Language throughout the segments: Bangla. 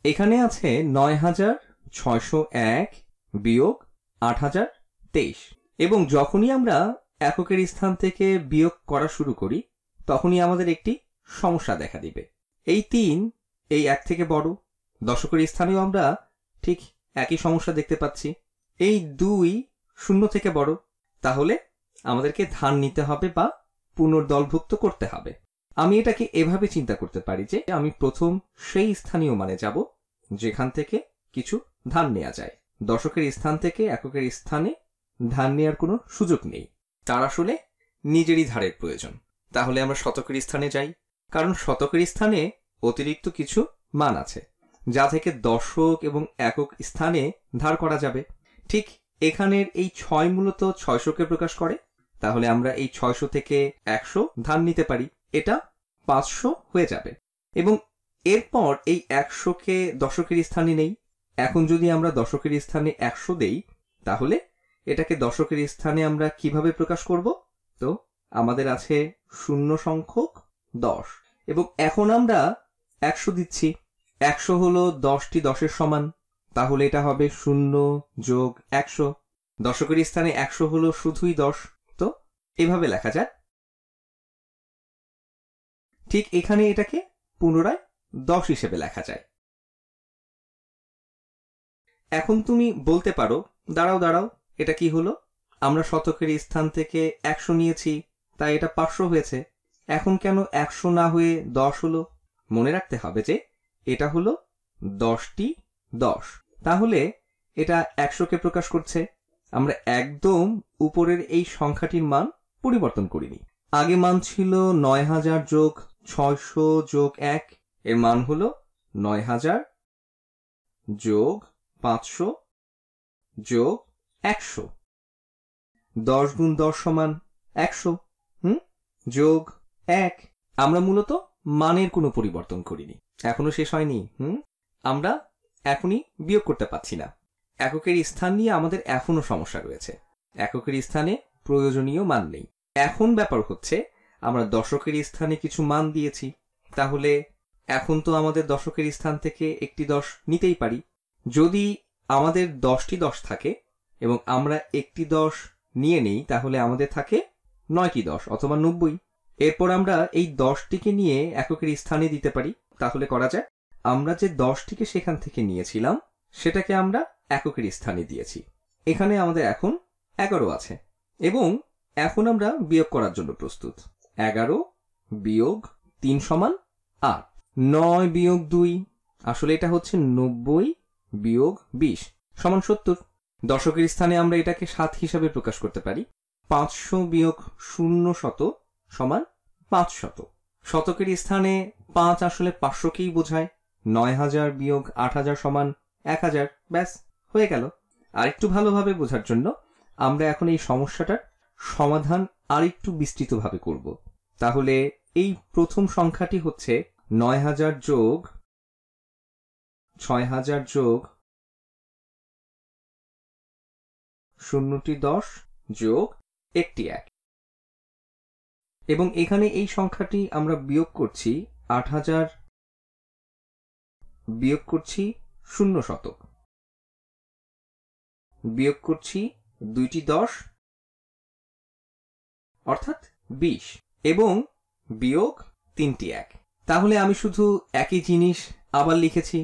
এখানে আছে ৯৬০১ বিয়োগ ৮০২৩ এবং যখনই আমরা এককের স্থান থেকে বিয়োগ করা শুরু করি তখনই আমাদের একটি সমস্যা দেখা দিবে। এই ৩ এই ১ থেকে বড়, দশকের স্থানেও আমরা ঠিক একই সমস্যা দেখতে পাচ্ছি। এই ২ শূন্য থেকে বড়, তাহলে আমাদেরকে ধার নিতে হবে বা পুনর্দলভুক্ত করতে হবে। আমি এটাকে এভাবে চিন্তা করতে পারি যে আমি প্রথম সেই স্থানীয় মানে যাব যেখান থেকে কিছু ধার নেওয়া যায়। দশকের স্থান থেকে এককের স্থানে ধার নেওয়ার কোনো সুযোগ নেই, তার আসলে নিজেরই ধারের প্রয়োজন। তাহলে আমরা শতকের স্থানে যাই, কারণ শতকের স্থানে অতিরিক্ত কিছু মান আছে যা থেকে দশক এবং একক স্থানে ধার করা যাবে। ঠিক এখানের এই ৬ মূলত ৬০০কে প্রকাশ করে, তাহলে আমরা এই ৬০০ থেকে ১০০ ধার নিতে পারি, এটা ৫০০ হয়ে যাবে। এবং এরপর এই ১০০কে দশকের স্থানে নেই। এখন যদি আমরা দশকের স্থানে ১০০ দেই তাহলে এটাকে দশকের স্থানে আমরা কিভাবে প্রকাশ করব? তো আমাদের আছে শূন্য সংখ্যক ১০ এবং এখন আমরা ১০০ দিচ্ছি। ১০০ হলো ১০টি ১০-এর সমান, তাহলে এটা হবে ০ যোগ ১০০। দশকের স্থানে ১০০ হলো শুধুই ১০, তো এভাবে লেখা যায়। ঠিক এখানে এটাকে পুনরায় ১০ হিসেবে লেখা যায়। এখন তুমি বলতে পারো, দাঁড়াও এটা কি হলো? আমরা শতকের স্থান থেকে ১০০ নিয়েছি, তাই এটা ৫০০ হয়েছে। এখন কেন ১০০ না হয়ে ১০ হলো? মনে রাখতে হবে যে এটা হলো ১০টি ১০, তাহলে এটা ১০০কে প্রকাশ করছে। আমরা একদম উপরের এই সংখ্যাটির মান পরিবর্তন করিনি। আগে মান ছিল ৯০০০ যোগ ৬০০ যোগ ১, এর মান হলো ৯০০০ যোগ ৫০০ যোগ ১০০। ১০ গুণ ১০ সমান ১০০ যোগ ১। আমরা মূলত মানের কোনো পরিবর্তন করিনি। এখনো শেষ হয়নি। আমরা এখনই বিয়োগ করতে পারছি না। এককের স্থান নিয়ে আমাদের এখনো সমস্যা রয়েছে। এককের স্থানে প্রয়োজনীয় মান নেই। এখন ব্যাপার হচ্ছে আমরা দশকের স্থানে কিছু মান দিয়েছি, তাহলে এখন তো আমাদের দশকের স্থান থেকে একটি ১০ নিতেই পারি। যদি আমাদের ১০টি ১০ থাকে এবং আমরা একটি ১০ নিয়ে নেই তাহলে আমাদের থাকে ৯টি ১০ অথবা ৯০। এরপর আমরা এই ১০টিকে নিয়ে এককের স্থানে দিতে পারি। তাহলে করা যায়, আমরা যে ১০টিকে সেখান থেকে নিয়েছিলাম সেটাকে আমরা এককের স্থানে দিয়েছি। এখানে আমাদের এখন ১১ আছে এবং এখন আমরা বিয়োগ করার জন্য প্রস্তুত। ১১ বিয়োগ ৩ সমান ৮। ৯ বিয়োগ ২, আসলে এটা হচ্ছে ৯০ বিয়োগ ২০ সমান ৭০। দশকের স্থানে আমরা এটাকে ৭ হিসাবে প্রকাশ করতে পারি। ৫০০ বিয়োগ ০ সমান ৫০০। শতকের স্থানে ৫ আসলে ৫০০কেই বোঝায়। ৯০০০ বিয়োগ ৮০০০ সমান ১০০০। ব্যাস, হয়ে গেল। আরেকটু ভালোভাবে বোঝার জন্য আমরা এখন এই সমস্যাটার সমাধান আরেকটু বিস্তৃতভাবে করব। তাহলে এই প্রথম সংখ্যাটি হচ্ছে ৯০০০ যোগ ৬০০০ যোগ ০টি ১০ যোগ ১টি ১ এবং এখানে এই সংখ্যাটি আমরা বিয়োগ করছি ৮০০০ বিয়োগ করছি ০ শতক, বিয়োগ করছি ২টি ১০ অর্থাৎ ২০ এবং বিয়োগ ৩টি ১। তাহলে আমি শুধু একই জিনিস আবার লিখেছি।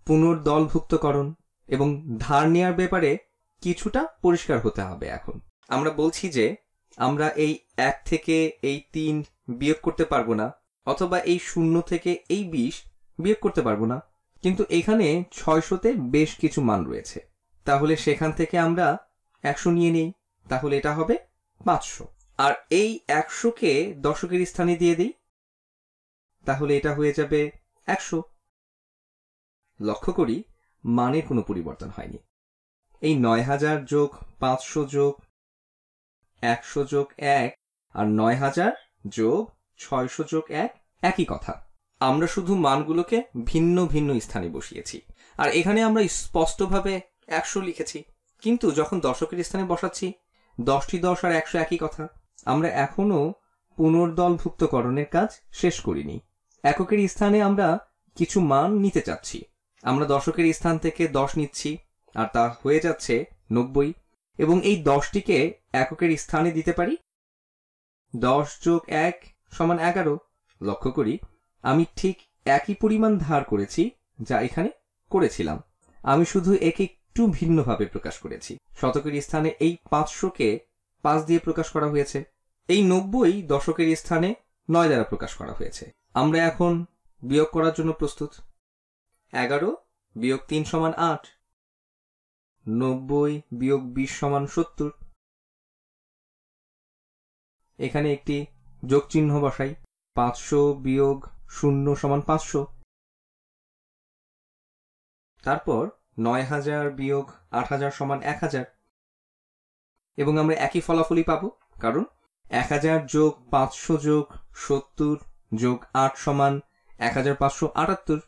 পুনর্দলভুক্তকরণ এবং ধার নেওয়ার ব্যাপারে কিছুটা পরিষ্কার হতে হবে। এখন আমরা বলছি যে আমরা এই ১ থেকে এই ৩ বিয়োগ করতে পারবো না, অথবা এই ০ থেকে এই ২০ বিয়োগ করতে পারবো না, কিন্তু এখানে ৬০০তে বেশ কিছু মান রয়েছে। তাহলে সেখান থেকে আমরা ১০০ নিয়ে নেই, তাহলে এটা হবে ৫০০। আর এই ১০০কে দশকের স্থানে দিয়ে দিই, তাহলে এটা হয়ে যাবে ১০০। লক্ষ্য করি মানের কোনো পরিবর্তন হয়নি। এই ৯০০০ যোগ ৫০০ যোগ ১০০ যোগ ১ আর ৯০০০ যোগ ৬০০ যোগ ১ একই কথা। আমরা শুধু মানগুলোকে ভিন্ন ভিন্ন স্থানে বসিয়েছি। আর এখানে আমরা স্পষ্টভাবে ১০০ লিখেছি, কিন্তু যখন দশকের স্থানে বসাচ্ছি ১০টি ১০ আর ১০০ একই কথা। আমরা এখনো পুনর্দলভুক্তকরণের কাজ শেষ করিনি। এককের স্থানে আমরা কিছু মান নিতে চাচ্ছি, আমরা দশকের স্থান থেকে 10 নিচ্ছি, আর তা হয়ে যাচ্ছে 90, এবং এই 10টিকে এককের স্থানে দিতে পারি। 10 যোগ 1 সমান 11। লক্ষ্য করি আমি ঠিক একই পরিমাণ ধার করেছি যা এখানে করেছিলাম, আমি শুধু একে একটু ভিন্নভাবে প্রকাশ করেছি। শতকের স্থানে এই 500কে 5 দিয়ে প্রকাশ করা হয়েছে। এই 90 দশকের স্থানে 9 দ্বারা প্রকাশ করা হয়েছে। আমরা এখন বিয়োগ করার জন্য প্রস্তুত। 11 বিয়োগ 3 সমান 8, 90 বিয়োগ 20 সমান 70। এখানে একটি যোগ চিহ্ন বসাই। 500 বিয়োগ 0 সমান 500। তারপর 9000 বিয়োগ 8000 সমান 1000, এবং আমরা একই ফলাফলই পাব, কারণ 1000 যোগ 500 যোগ 70 যোগ 8 সমান 1578।